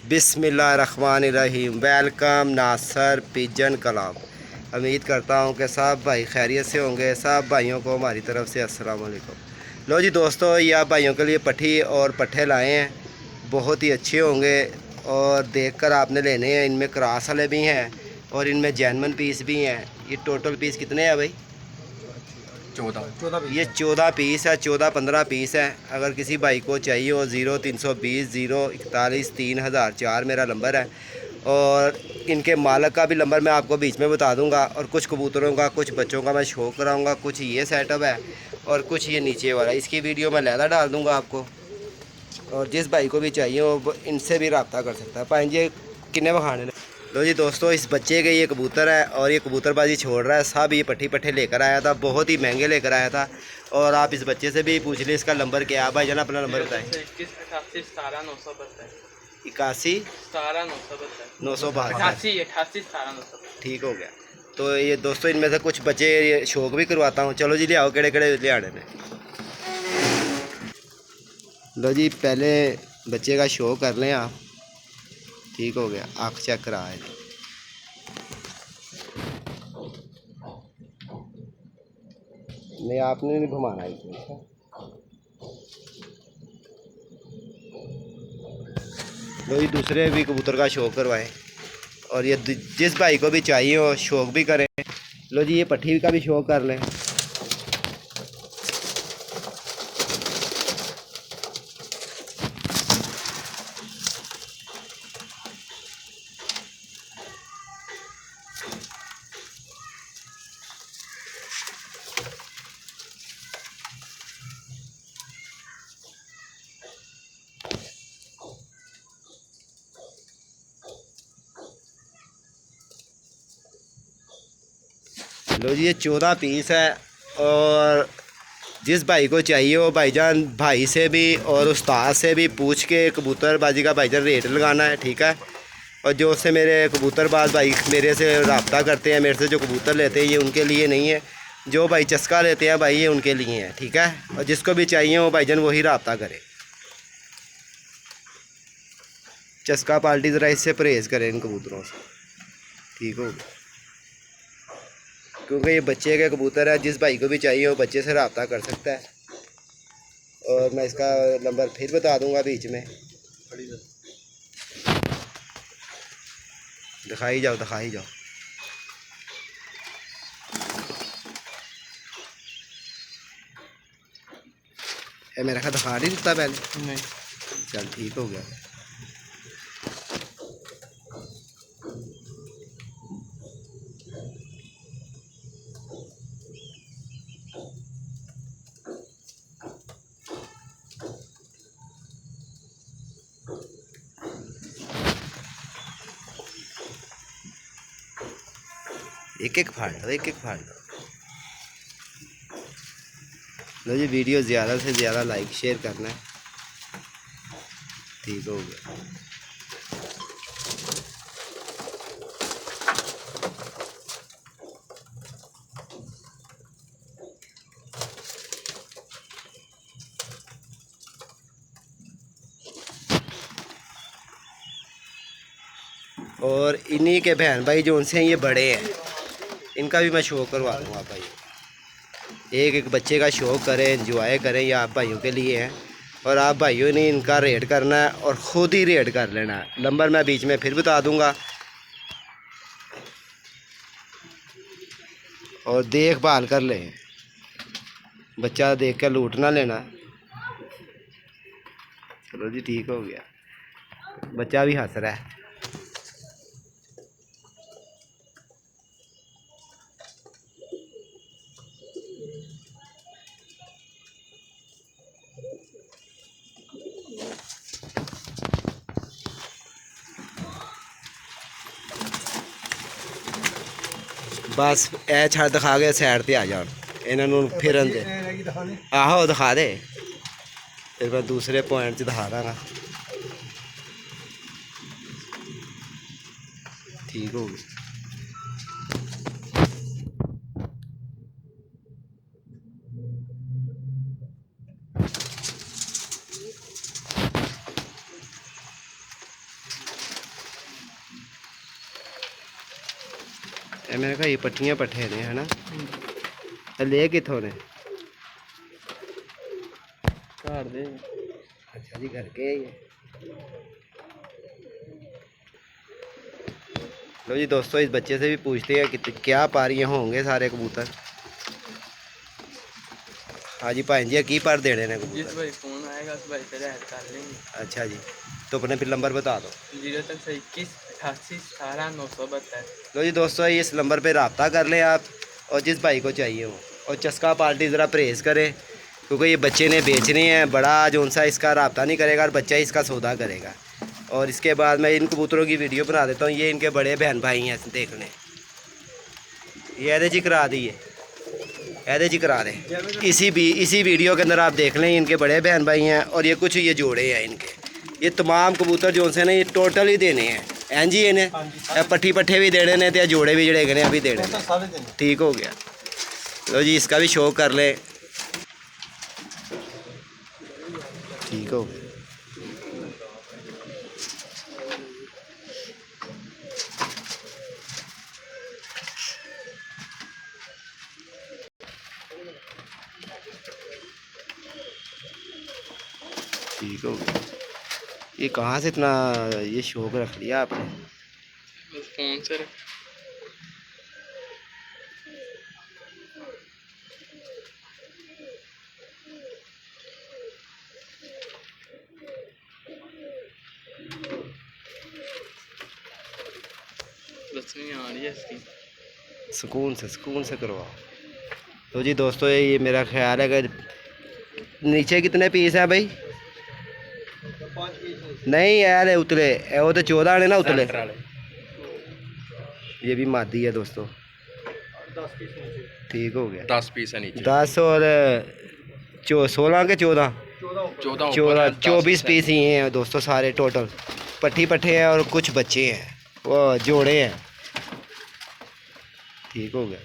बिस्मिल्लाहिर्रहमानिर्रहीम। वेलकम नासर pigeon club. उम्मीद करता हूँ कि सब भाई खैरियत से होंगे। सब भाइयों को हमारी तरफ से अस्सलाम वालेकुम। लो जी दोस्तों, ये आप भाइयों के लिए पट्ठी और पट्ठे लाए हैं, बहुत ही अच्छे होंगे और देखकर आपने लेने हैं। इनमें क्रॉस वाले भी हैं और इनमें जैनमन पीस भी हैं। ये टोटल पीस कितने हैं भाई? 14 ये 14 पीस है, 14-15 पीस है। अगर किसी भाई को चाहिए हो 0320 041 3004 मेरा नंबर है। और इनके मालक का भी नंबर मैं आपको बीच में बता दूंगा। और कुछ कबूतरों का, कुछ बच्चों का मैं शो कराऊंगा। कुछ ये सेटअप है और कुछ ये नीचे वाला। इसकी वीडियो मैं लहदा डाल दूंगा आपको। और जिस भाई को भी चाहिए वो इनसे भी रब्ता कर सकता है। भाई जी किन्ने बखाने ने। लो जी दोस्तों, इस बच्चे के ये कबूतर है और ये कबूतरबाजी छोड़ रहा है। सब ये पट्टी पट्टे लेकर आया था, बहुत ही महंगे लेकर आया था। और आप इस बच्चे से भी पूछ लें इसका नंबर क्या है। भाई जान अपना नंबर बताएं। 81 88 17 972 ठीक हो गया। तो ये दोस्तों, इनमें से कुछ बच्चे ये शौक भी करवाता हूँ। चलो जी ले आओ, केड़े केड़े लियाने ने। लो जी, पहले बच्चे का शो कर लें आप। ठीक हो गया, आँख चेक करा है जी। नहीं, आपने नहीं घुमाना इसमें। लो जी, दूसरे भी कबूतर का शौक करवाएं। और ये जिस भाई को भी चाहिए हो शौक भी करें। लो जी, ये पट्टी का भी शौक कर लें। लो जी, ये 14 पीस है। और जिस भाई को चाहिए हो भाईजान, भाई से भी और उस्ताद से भी पूछ के कबूतरबाजी का भाईजान रेट लगाना है, ठीक है। और जो उससे मेरे कबूतरबाज भाई मेरे से रब्ता करते हैं, मेरे से जो कबूतर लेते हैं, ये उनके लिए नहीं है। जो भाई चस्का लेते हैं भाई, ये उनके लिए है, ठीक है। और जिसको भी चाहिए हो भाईजान वही रब्ता करे। चस्का पार्टी ज़रा इससे परहेज़ करें इन कबूतरों से, ठीक हो गया। क्योंकि ये बच्चे के कबूतर है, जिस भाई को भी चाहिए हो बच्चे से रब्ता कर सकता है। और मैं इसका नंबर फिर बता दूंगा बीच में। दिखाई जाओ, दिखाई जाओ। ये मेरा ख्याल दिखा नहीं देता पहले। नहीं। चल ठीक हो गया। एक एक फाड़ लो, एक एक फाड़ लो। लो जी, वीडियो ज़्यादा से ज़्यादा लाइक शेयर करना है, ठीक हो गया। और इन्हीं के बहन भाई जो उनसे ये बड़े हैं, इनका भी मैं शो करवा दूँगा भाई। एक एक बच्चे का शौक करें, इंजॉय करें, ये आप भाइयों के लिए हैं। और आप भाइयों ने इनका रेट करना है और ख़ुद ही रेट कर लेना है। नंबर मैं बीच में फिर बता दूंगा। और देखभाल कर लें, बच्चा देख कर लूट ना लेना। चलो जी ठीक हो गया, बच्चा भी हंस रहा है। बस ए छड़ दिखा के साइड पे आ जाओ, इन्हों फिरन दे। आहो दिखा दे, फिर मैं दूसरे पॉइंट से दिखा दाँगा। ठीक हो गया। मैंने कहा ये पट्टियाँ पट्ठे ने है ना, ले कितों ने? घर दे। अच्छा जी, घर के ही है। लो जी दोस्तों, इस बच्चे से भी पूछते हैं कि क्या पारियाँ होंगे सारे कबूतर। हाँ जी भाई जी, की पर देने ने जिस कबूतर? भाई फोन आएगा उस भाई से ऐड कर लेंगे। अच्छा जी, तो अपने फिर नंबर बता दो। 03188 लो जी दोस्तों, इस नंबर पे रब्ता कर लें आप, और जिस भाई को चाहिए हो। और चस्का पार्टी ज़रा परहेज़ करें, क्योंकि ये बच्चे ने बेचने हैं। बड़ा जो सा इसका रब्ता नहीं करेगा और बच्चा इसका सौदा करेगा। और इसके बाद मैं इन कबूतरों की वीडियो बना देता हूँ। ये इनके बड़े बहन भाई हैं, देख लें। ये एदे जी करा दी है, एदे जी करा दें। इसी वीडियो के अंदर आप देख लें, इनके बड़े बहन भाई हैं और ये कुछ ये जोड़े हैं इनके। ये तमाम कबूतर जो से ना ये टोटल ही देने हैं। एन जी इन्हें पट्ठी पट्ठे भी देने ने, तो जोड़े भी जड़े गए अभी देने। ठीक हो गया। लो जी, इसका भी शौक कर ले। ठीक हो गया। ठीक हो गया। ये कहाँ से इतना ये शौक रख लिया आपने? बस फोन से बस नहीं आ रही है इसकी। सुकून से करवाओ। तो जी दोस्तों, ये मेरा ख्याल है कि नीचे कितने पीस हैं भाई? 5 पीस नहीं यार, उतले वो तो 14 ने ना उतले। ये भी मादी है दोस्तों। 10 पीस नीचे। ठीक हो गया। 10 पीस है नीचे। 10 और 16 के 14 14 24 पीस ही हैं दोस्तों सारे टोटल। पट्ठी पट्ठे हैं और कुछ बच्चे हैं, वो जोड़े हैं। ठीक हो गया।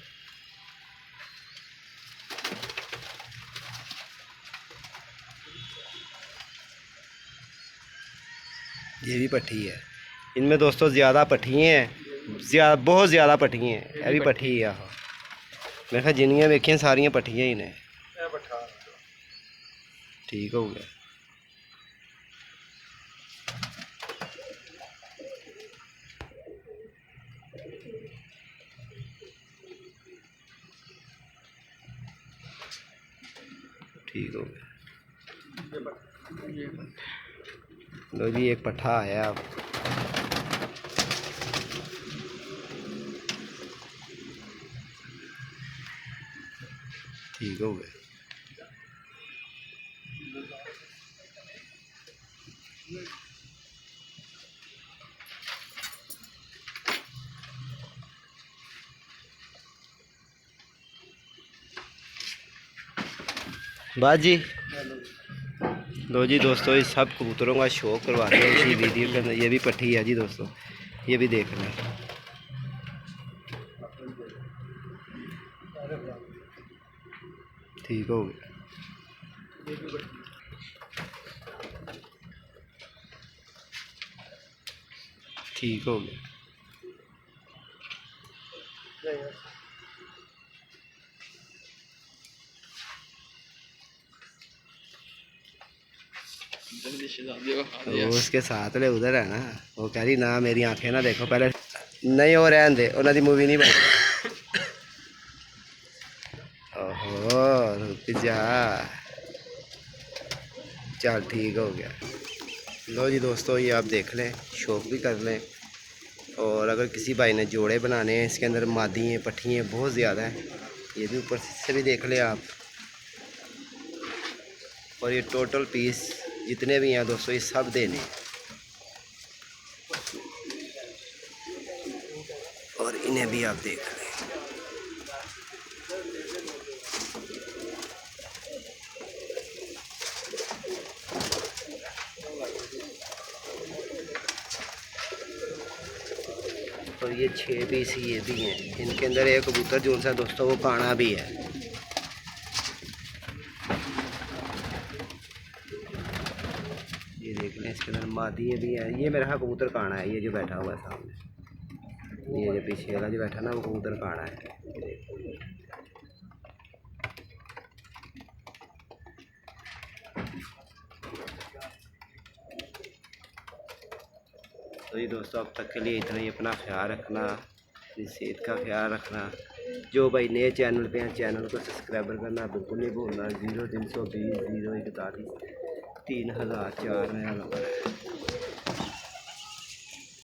ये भी पट्ठी है। इनमें दोस्तों ज़्यादा पट्ठियाँ हैं, बहुत ज़्यादा पट्ठियाँ हैं। ये भी पट्ठी है। हाँ, मैं कहा जिन्नियाँ वेखियां सारियाँ पट्ठियाँ ही ने। ठीक हो गया। ठीक हो गया। लो जी, एक पट्ठा आया अब। ठीक हो गया। बात जी। लो जी दोस्तों, इस सब कबूतरों का शौक करवाते हैं इसी वीडियो के अंदर। ये भी पट्ठी है जी दोस्तों, ये भी देख लें। ठीक हो गया। ठीक हो गया। वो उसके साथ ले उधर है ना, वो कह रही ना मेरी आंखें ना देखो पहले। नहीं, हो रहन दे, उन्होंने मूवी नहीं बनी। ओहो, रुक जा। चल ठीक हो गया। लो जी दोस्तों, ये आप देख लें, शौक भी कर लें। और अगर किसी भाई ने जोड़े बनाने हैं, इसके अंदर मादी हैं पट्ठी हैं बहुत ज़्यादा हैं। ये भी ऊपर से भी देख लें आप। और ये टोटल पीस जितने भी हैं दोस्तों, ये सब देने हैं। और इन्हें भी आप देख लें। और ये 6 पीस ये भी हैं। इनके अंदर एक कबूतर जो सा दोस्तों वो काना भी है। ये देख लें, इसके अंदर मादी भी है। ये मेरा कबूतर काना है, ये जो बैठा हुआ है सामने। ये जो पीछे वाला जो बैठा ना वो कबूतर काड़ा है। ये देखो। तो ये दोस्तों अब तक के लिए इतना ही। अपना ख्याल रखना, अपनी सेहत का ख्याल रखना। जो भाई नए चैनल पे हैं चैनल को सब्सक्राइबर करना बिल्कुल नहीं भूलना। 0320 041 3004 मेरा नंबर है।